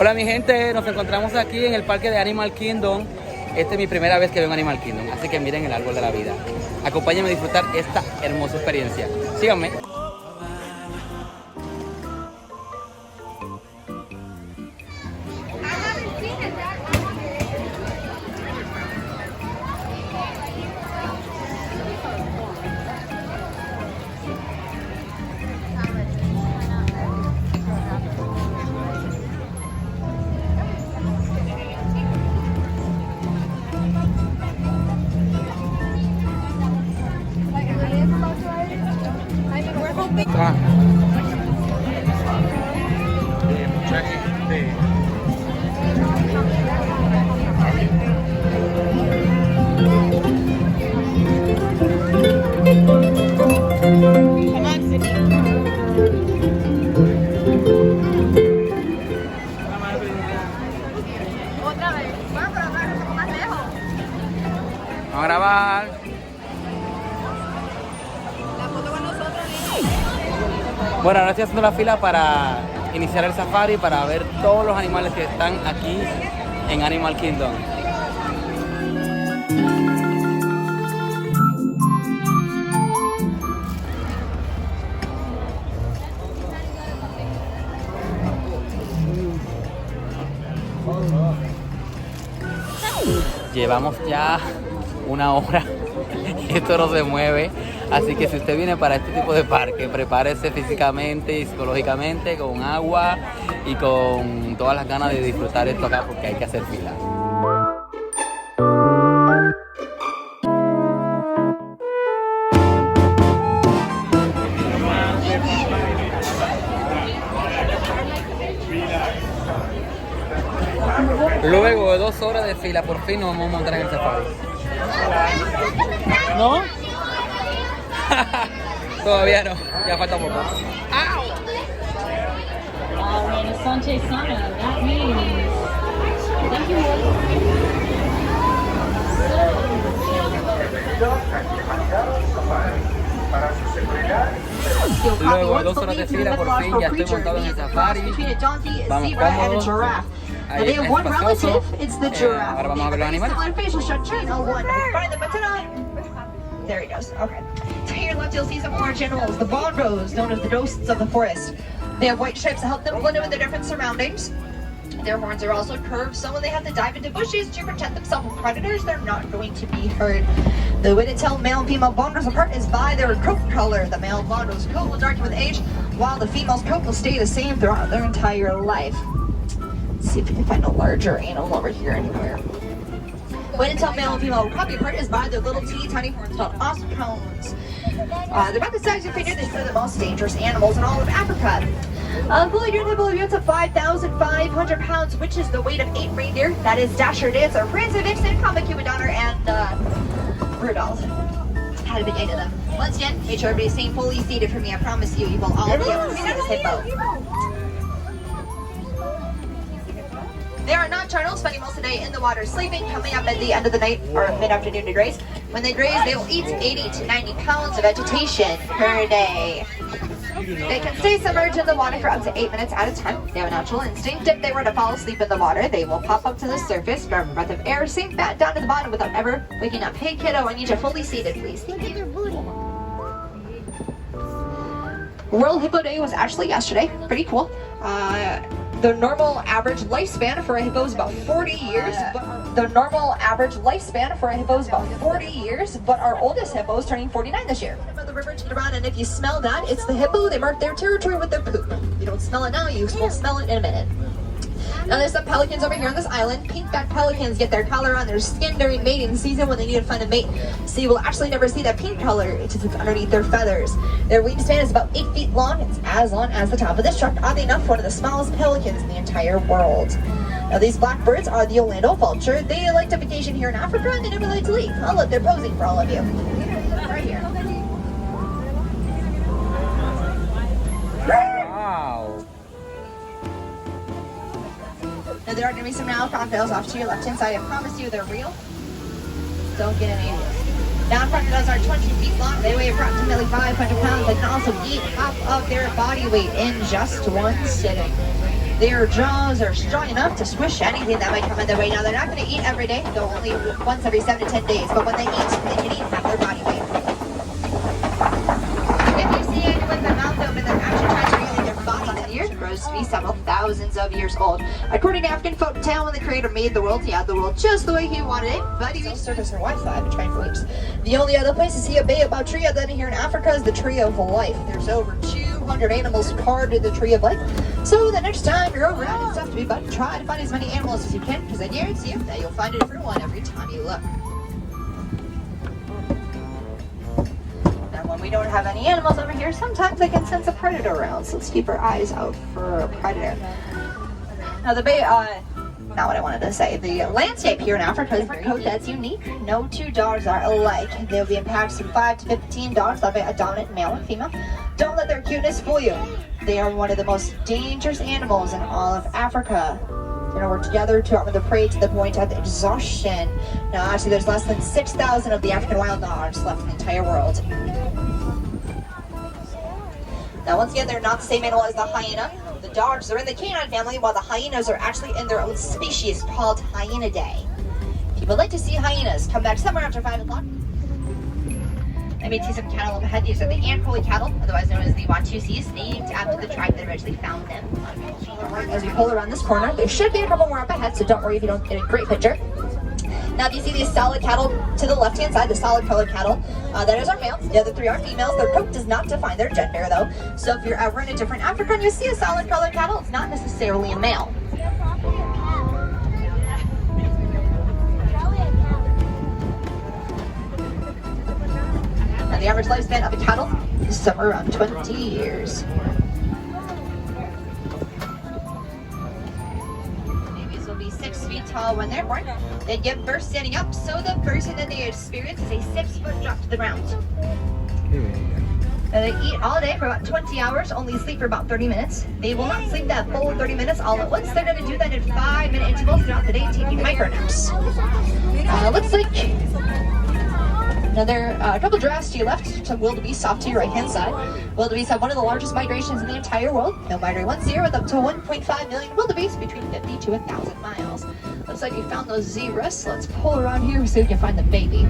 Hola mi gente, nos encontramos aquí en el parque de Animal Kingdom. Esta es mi primera vez que veo en Animal Kingdom, así que miren el árbol de la vida. Acompáñenme a disfrutar esta hermosa experiencia. Síganme. Ah. Mucha gente. Otra vez. Bueno, pero acá es un poco más lejos. Vamos a grabar. La foto con nosotros. Bueno, ahora estoy haciendo la fila para iniciar el safari, para ver todos los animales que están aquí en Animal Kingdom. Llevamos ya una hora, esto no se mueve, así que si usted viene para este tipo de parque, prepárese físicamente y psicológicamente con agua y con todas las ganas de disfrutar esto acá porque hay que hacer fila. Luego de 2 horas de fila, por fin nos vamos a montar en el safari. ¿No? Todavía no, ya falta poco. Sanchez Sana, that means thank you. Luego de 2 horas de fila, por fin ya estoy montado en el safari. Vamos cómodos. Ahí es espacioso. Ahora vamos a ver los animales. There he goes. Okay. To your left, you'll see some orange animals, the bonobos, known as the ghosts of the forest. They have white stripes to help them blend in with their different surroundings. Their horns are also curved, so when they have to dive into bushes to protect themselves from predators, they're not going to be hurt. The way to tell male and female bonobos apart is by their coat color. The male bonobo's coat will darken with age, while the female's coat will stay the same throughout their entire life. Let's see if we can find a larger animal over here anywhere. Way to tell male and female copy apart is by their little teeny tiny horns called ossicones. They're about the size of your finger. They're the most dangerous animals in all of Africa. Fully grown hippo weighs up to 5,500 pounds, which is the weight of 8 reindeer. That is Dasher, Dancer, Prancer, Vixen, Comet, Cupid, Donner, and Rudolph. Had a big day to them. Once again, make sure everybody's staying fully seated for me. I promise you, you will all be able to see this hippo. They are nocturnal, spending most of the day in the water sleeping, coming up at the end of the night or mid-afternoon to graze. When they graze, they will eat 80 to 90 pounds of vegetation per day. They can stay submerged in the water for up to 8 minutes at a time. They have a natural instinct. If they were to fall asleep in the water, they will pop up to the surface, grab a breath of air, sink back down to the bottom without ever waking up. Hey kiddo, I need you fully seated, please. World Hippo Day was actually yesterday. Pretty cool. The normal average lifespan for a hippo is about 40 years. But our oldest hippo is turning 49 this year. The river to around, and if you smell that, it's the hippo. They mark their territory with their poop. You don't smell it now, you will smell it in a minute. Now there's some pelicans over here on this island. Pink-backed pelicans get their color on their skin during mating season when they need to find a mate. So you will actually never see that pink color. It's underneath their feathers. Their wingspan is about 8 feet long. It's as long as the top of this truck. Oddly enough, one of the smallest pelicans in the entire world. Now these blackbirds are the Orlando vulture. They like to vacation here in Africa and they never like to leave. Oh look, they're posing for all of you. Right here. Wow. Now there are going to be some now crocodiles off to your left hand side. I promise you they're real. Don't get any ideas. Now crocodiles are 20 feet long. They weigh approximately 500 pounds. They can also eat half of their body weight in just one sitting. Their jaws are strong enough to squish anything that might come in their way. Now, they're not going to eat every day, though only once every 7 to 10 days. But when they can eat half their body weight. If you see anyone with their mouth open, they're actually trying to regulate their body. That years grows to be several thousands of years old. According to African folk tale, when the creator made the world, he had the world just the way he wanted it. But he reached surface or Wi-Fi. I've been trying for weeks. The only other place to see a baobab tree other than here in Africa is the Tree of Life. There's over 200 animals carved in the Tree of Life. So the next time you're over at stuff to be, but try to find as many animals as you can, because I guarantee you that you'll find a different one every time you look. Now, when we don't have any animals over here, sometimes I can sense a predator around. So let's keep our eyes out for a predator. Now not what I wanted to say. The landscape here in Africa is a code that's unique. No two dogs are alike. There will be in packs of 5 to 15 dogs, led by a dominant male and female. Don't let their cuteness fool you. They are one of the most dangerous animals in all of Africa. They're going to work together to outwit the prey to the point of exhaustion. Now, actually, there's less than 6,000 of the African wild dogs left in the entire world. Now, once again, they're not the same animal as the hyena. The dogs are in the canine family, while the hyenas are actually in their own species called Hyenidae. If you would like to see hyenas, come back somewhere after 5 o'clock. I may see some cattle up ahead. These are the Ankoli cattle, otherwise known as the Watusis, named after the tribe that originally found them. As we pull around this corner, there should be a couple more up ahead, so don't worry if you don't get a great picture. Now, if you see these solid cattle to the left-hand side, the solid colored cattle, that is our males. The other 3 are females. Their coat does not define their gender, though. So if you're ever in a different Africa and you see a solid colored cattle, it's not necessarily a male. Now, the average lifespan of a cattle is somewhere around 20 years. Babies will be 6 feet tall when they're born. They give birth standing up, so the person that they experience is a 6-foot drop to the ground. Now, they eat all day for about 20 hours, only sleep for about 30 minutes. They will not sleep that full 30 minutes all at once. They're going to do that in 5-minute intervals throughout the day, taking micro naps. Looks like another couple giraffes to your left, some wildebeest off to your right-hand side. Wildebeest have one of the largest migrations in the entire world. They'll migrate once a year with up to 1.5 million wildebeest between 50 to 1,000 miles. Looks like we found those zebras, so let's pull around here so we can find the baby.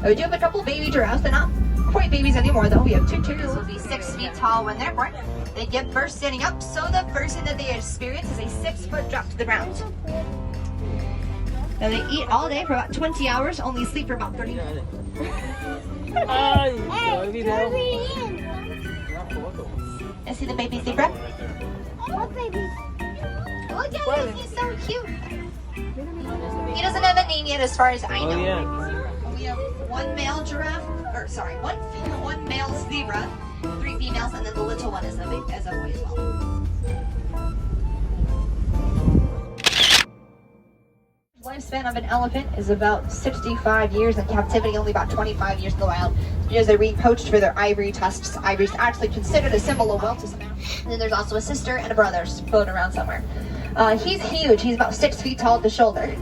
Now, we do have a couple baby giraffes. They're not quite babies anymore, though. We have 2 tutus. Will be 6 feet tall when they're born. They give birth standing up, so the person that they experience is a 6-foot drop to the ground. Now, they eat all day for about 20 hours, only sleep for about 30 minutes. I see the baby zebra. What baby? Look at him, he's so cute. He doesn't have a name yet as far as I know. Oh, yeah. We have 1 male giraffe, or sorry, one male zebra, 3 females, and then the little one is a boy as well. Lifespan of an elephant is about 65 years in captivity, only about 25 years in the wild, because they're being poached for their ivory tusks. Ivory is actually considered a symbol of wealth to some. And then there's also a sister and a brother floating around somewhere. He's huge. He's about 6 feet tall at the shoulder.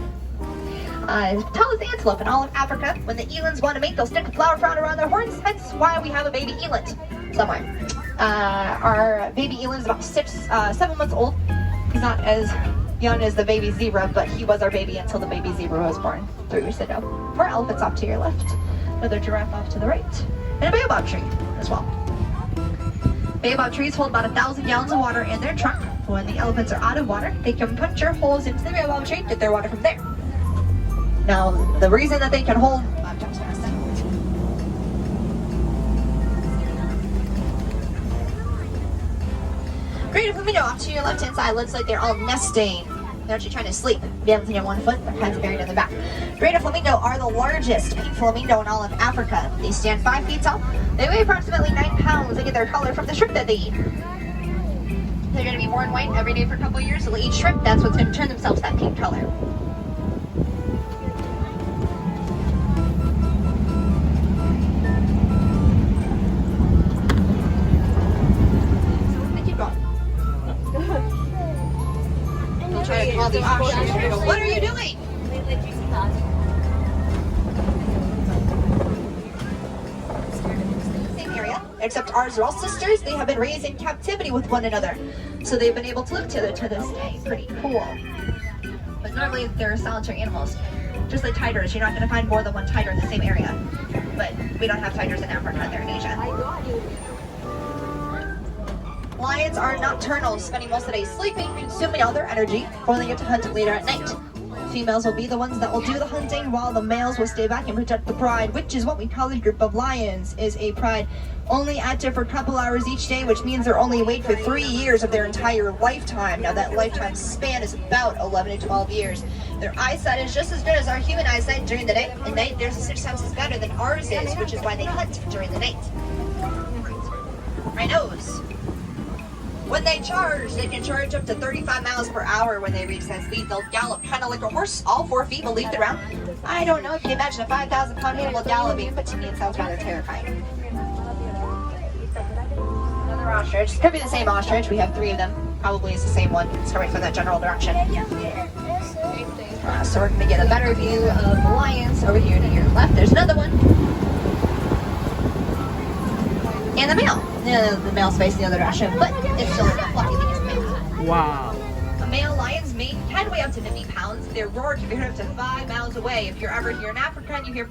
Tallest antelope in all of Africa. When the elands want to mate, they'll stick a flower crown around their horns. Hence why we have a baby eland somewhere. Our baby eland is about 7 months old. He's not as young as the baby zebra, but he was our baby until the baby zebra was born 3 years ago. 4 elephants off to your left, another giraffe off to the right, and a baobab tree as well. Baobab trees hold about 1,000 gallons of water in their trunk. When the elephants are out of water, they can punch holes into the baobab tree, get their water from there. Now, the reason that they can hold Great flamingo off to your left-hand side. Looks like they're all nesting. They're actually trying to sleep. Balancing on 1 foot, their heads buried in the back. Greater flamingo are the largest pink flamingo in all of Africa. They stand 5 feet tall. They weigh approximately 9 pounds. They get their color from the shrimp that they eat. They're going to be born white every day for a couple of years. They'll eat shrimp. That's what's going to turn themselves that pink color. Try to call the officers. What are you doing? Same area. except ours are all sisters. They have been raised in captivity with one another, so they've been able to live together to this day. Pretty cool. But normally they're solitary animals, just like tigers. You're not going to find more than one tiger in the same area, but we don't have tigers in Africa. They're in Asia. Lions are nocturnal, spending most of the day sleeping, consuming all their energy, before they get to hunt later at night. Females will be the ones that will do the hunting, while the males will stay back and protect the pride, which is what we call a group of lions, is a pride. Only active for a couple hours each day, which means they're only awake for 3 years of their entire lifetime. Now that lifetime span is about 11 to 12 years. Their eyesight is just as good as our human eyesight during the day. At night, theirs is 6 times as better than ours is, which is why they hunt during the night. Rhinos. When they charge, they can charge up to 35 miles per hour when they reach that speed. They'll gallop kind of like a horse. All 4 feet will leave the ground. I don't know if you can imagine a 5,000-pound animal galloping, but to me it sounds rather terrifying. Another ostrich. Could be the same ostrich. We have 3 of them. Probably it's the same one. It's coming from that general direction. So we're going to get a better view of the lions over here to your left. There's another one. And the male. The male's facing the other direction, but it's still a fluffy thing. It's male. Wow. A male lion's mate can weigh up to 50 pounds. Their roar can be heard up to 5 miles away. If you're ever here in Africa and you hear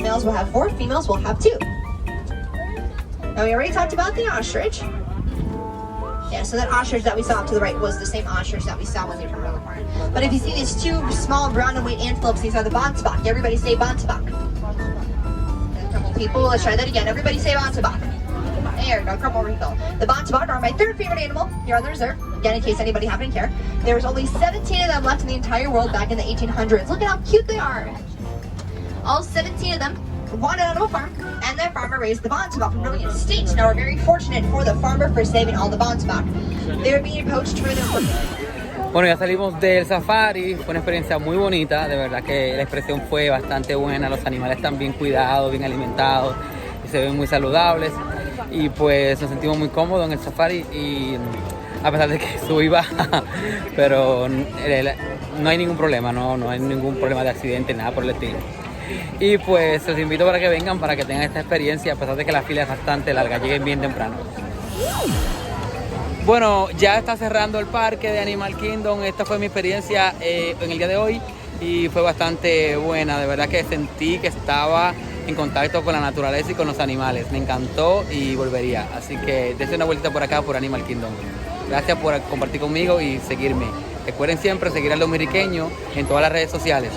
males will have 4, females will have 2. Now we already talked about the ostrich. Yeah, so that ostrich that we saw up to the right was the same ostrich that we saw when they were from the corner. But if you see these 2 small brown and white antelopes, these are the Bontzbach. Everybody say Bontzbach. And a couple people, let's try that again. Everybody say Bontzbach. There we go, crumble refill. The Bontzbach are my 3rd favorite animal here on the reserve. Again, in case anybody happened to care. There was only 17 of them left in the entire world back in the 1800s. Look at how cute they are. All 17 of them wanted out of a farm, and their farmer raised the Bontzbach from growing in states. Now we're very fortunate for the farmer for saving all the Bontzbach. They're being poached for their work. Bueno, ya salimos del safari, fue una experiencia muy bonita, de verdad que la expresión fue bastante buena, los animales están bien cuidados, bien alimentados y se ven muy saludables y pues nos sentimos muy cómodos en el safari y a pesar de que sube y baja, pero no hay ningún problema, no hay ningún problema de accidente, nada por el estilo. Y pues los invito para que vengan, para que tengan esta experiencia, a pesar de que la fila es bastante larga, lleguen bien temprano. Bueno, ya está cerrando el parque de Animal Kingdom. Esta fue mi experiencia en el día de hoy y fue bastante buena. De verdad que sentí que estaba en contacto con la naturaleza y con los animales. Me encantó y volvería. Así que dense una vuelta por acá, por Animal Kingdom. Gracias por compartir conmigo y seguirme. Recuerden siempre seguir al dominiqueño en todas las redes sociales.